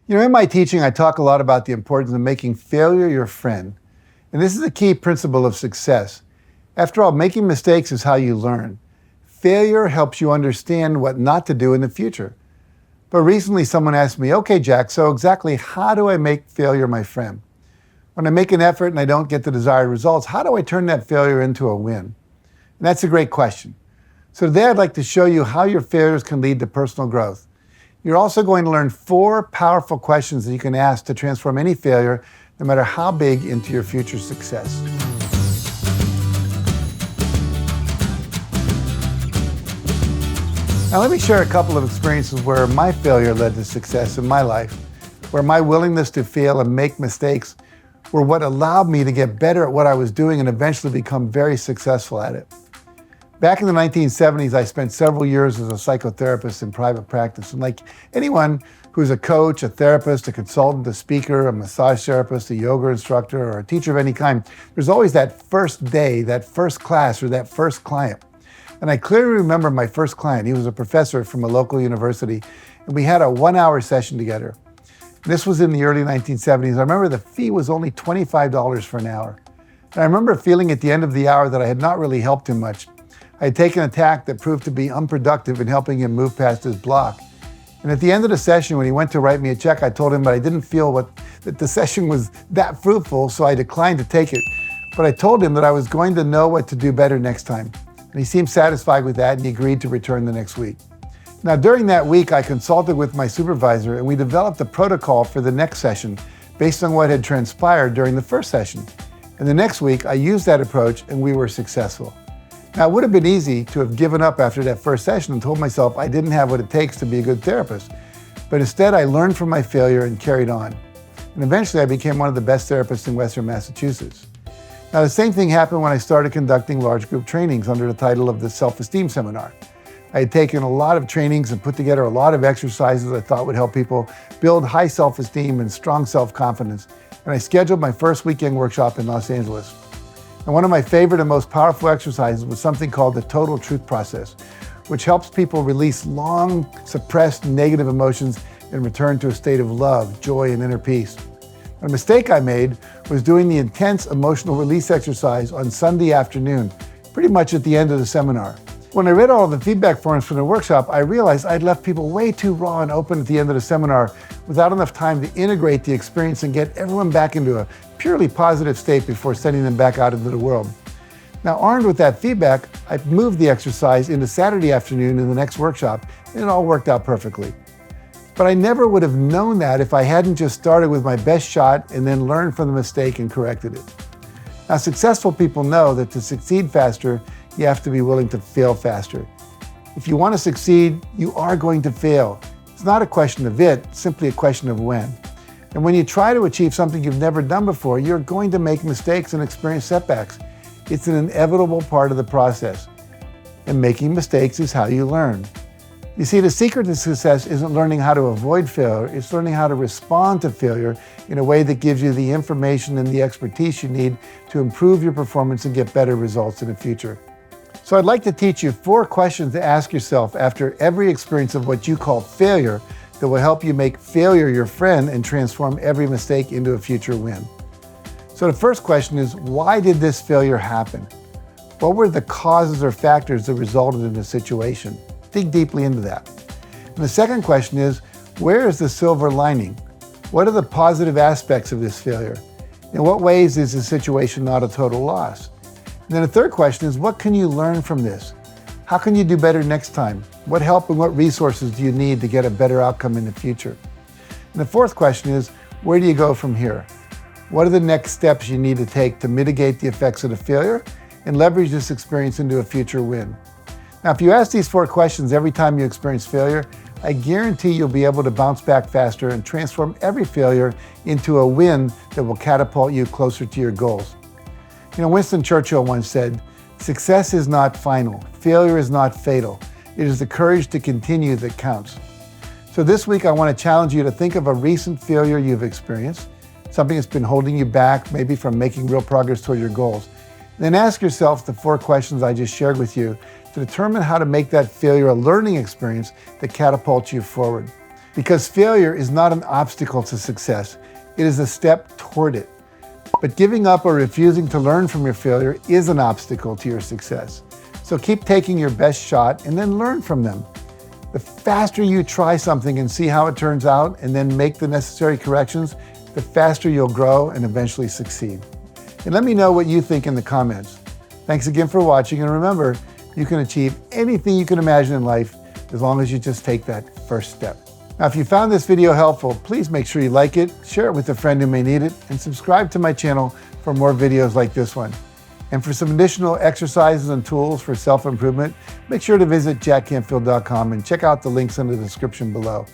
In my teaching, I talk a lot about the importance of making failure your friend. And this is a key principle of success. After all, making mistakes is how you learn. Failure helps you understand what not to do in the future. But recently someone asked me, okay, Jack, so exactly how do I make failure my friend? When I make an effort and I don't get the desired results, how do I turn that failure into a win? And that's a great question. So today I'd like to show you how your failures can lead to personal growth. You're also going to learn 4 powerful questions that you can ask to transform any failure, no matter how big, into your future success. Now let me share a couple of experiences where my failure led to success in my life, where my willingness to fail and make mistakes were what allowed me to get better at what I was doing and eventually become very successful at it. Back in the 1970s, I spent several years as a psychotherapist in private practice. And like anyone who's a coach, a therapist, a consultant, a speaker, a massage therapist, a yoga instructor, or a teacher of any kind, there's always that first day, that first class, or that first client. And I clearly remember my first client. He was a professor from a local university, and we had a 1-hour session together. This was in the early 1970s. I remember the fee was only $25 for an hour. And I remember feeling at the end of the hour that I had not really helped him much. I had taken a tack that proved to be unproductive in helping him move past his block. And at the end of the session, when he went to write me a check, I told him that I didn't feel that the session was that fruitful, so I declined to take it. But I told him that I was going to know what to do better next time. And he seemed satisfied with that, and he agreed to return the next week. Now, during that week, I consulted with my supervisor, and we developed a protocol for the next session based on what had transpired during the first session. And the next week, I used that approach, and we were successful. Now, it would have been easy to have given up after that first session and told myself I didn't have what it takes to be a good therapist. But instead, I learned from my failure and carried on. And eventually, I became one of the best therapists in Western Massachusetts. Now, the same thing happened when I started conducting large group trainings under the title of the Self-Esteem Seminar. I had taken a lot of trainings and put together a lot of exercises I thought would help people build high self-esteem and strong self-confidence. And I scheduled my first weekend workshop in Los Angeles. And one of my favorite and most powerful exercises was something called the Total Truth Process, which helps people release long suppressed negative emotions and return to a state of love, joy, and inner peace. A mistake I made was doing the intense emotional release exercise on Sunday afternoon, pretty much at the end of the seminar. When I read all of the feedback forms from the workshop, I realized I'd left people way too raw and open at the end of the seminar without enough time to integrate the experience and get everyone back into a purely positive state before sending them back out into the world. Now, armed with that feedback, I moved the exercise into Saturday afternoon in the next workshop, and it all worked out perfectly. But I never would have known that if I hadn't just started with my best shot and then learned from the mistake and corrected it. Now, successful people know that to succeed faster, you have to be willing to fail faster. If you want to succeed, you are going to fail. It's not a question of it, it's simply a question of when. And when you try to achieve something you've never done before, you're going to make mistakes and experience setbacks. It's an inevitable part of the process. And making mistakes is how you learn. You see, the secret to success isn't learning how to avoid failure, it's learning how to respond to failure in a way that gives you the information and the expertise you need to improve your performance and get better results in the future. So I'd like to teach you 4 questions to ask yourself after every experience of what you call failure that will help you make failure your friend and transform every mistake into a future win. So the first question is, why did this failure happen? What were the causes or factors that resulted in the situation? Dig deeply into that. And the second question is, where is the silver lining? What are the positive aspects of this failure? In what ways is the situation not a total loss? And then the third question is, what can you learn from this? How can you do better next time? What help and what resources do you need to get a better outcome in the future? And the fourth question is, where do you go from here? What are the next steps you need to take to mitigate the effects of the failure and leverage this experience into a future win? Now, if you ask these 4 questions every time you experience failure, I guarantee you'll be able to bounce back faster and transform every failure into a win that will catapult you closer to your goals. Winston Churchill once said, "Success is not final. Failure is not fatal. It is the courage to continue that counts." So this week, I want to challenge you to think of a recent failure you've experienced, something that's been holding you back, maybe from making real progress toward your goals. Then ask yourself the 4 questions I just shared with you to determine how to make that failure a learning experience that catapults you forward. Because failure is not an obstacle to success. It is a step toward it. But giving up or refusing to learn from your failure is an obstacle to your success. So keep taking your best shot and then learn from them. The faster you try something and see how it turns out and then make the necessary corrections, the faster you'll grow and eventually succeed. And let me know what you think in the comments. Thanks again for watching, and remember, you can achieve anything you can imagine in life as long as you just take that first step. Now, if you found this video helpful, please make sure you like it, share it with a friend who may need it, and subscribe to my channel for more videos like this one. And for some additional exercises and tools for self-improvement, make sure to visit JackCanfield.com and check out the links in the description below.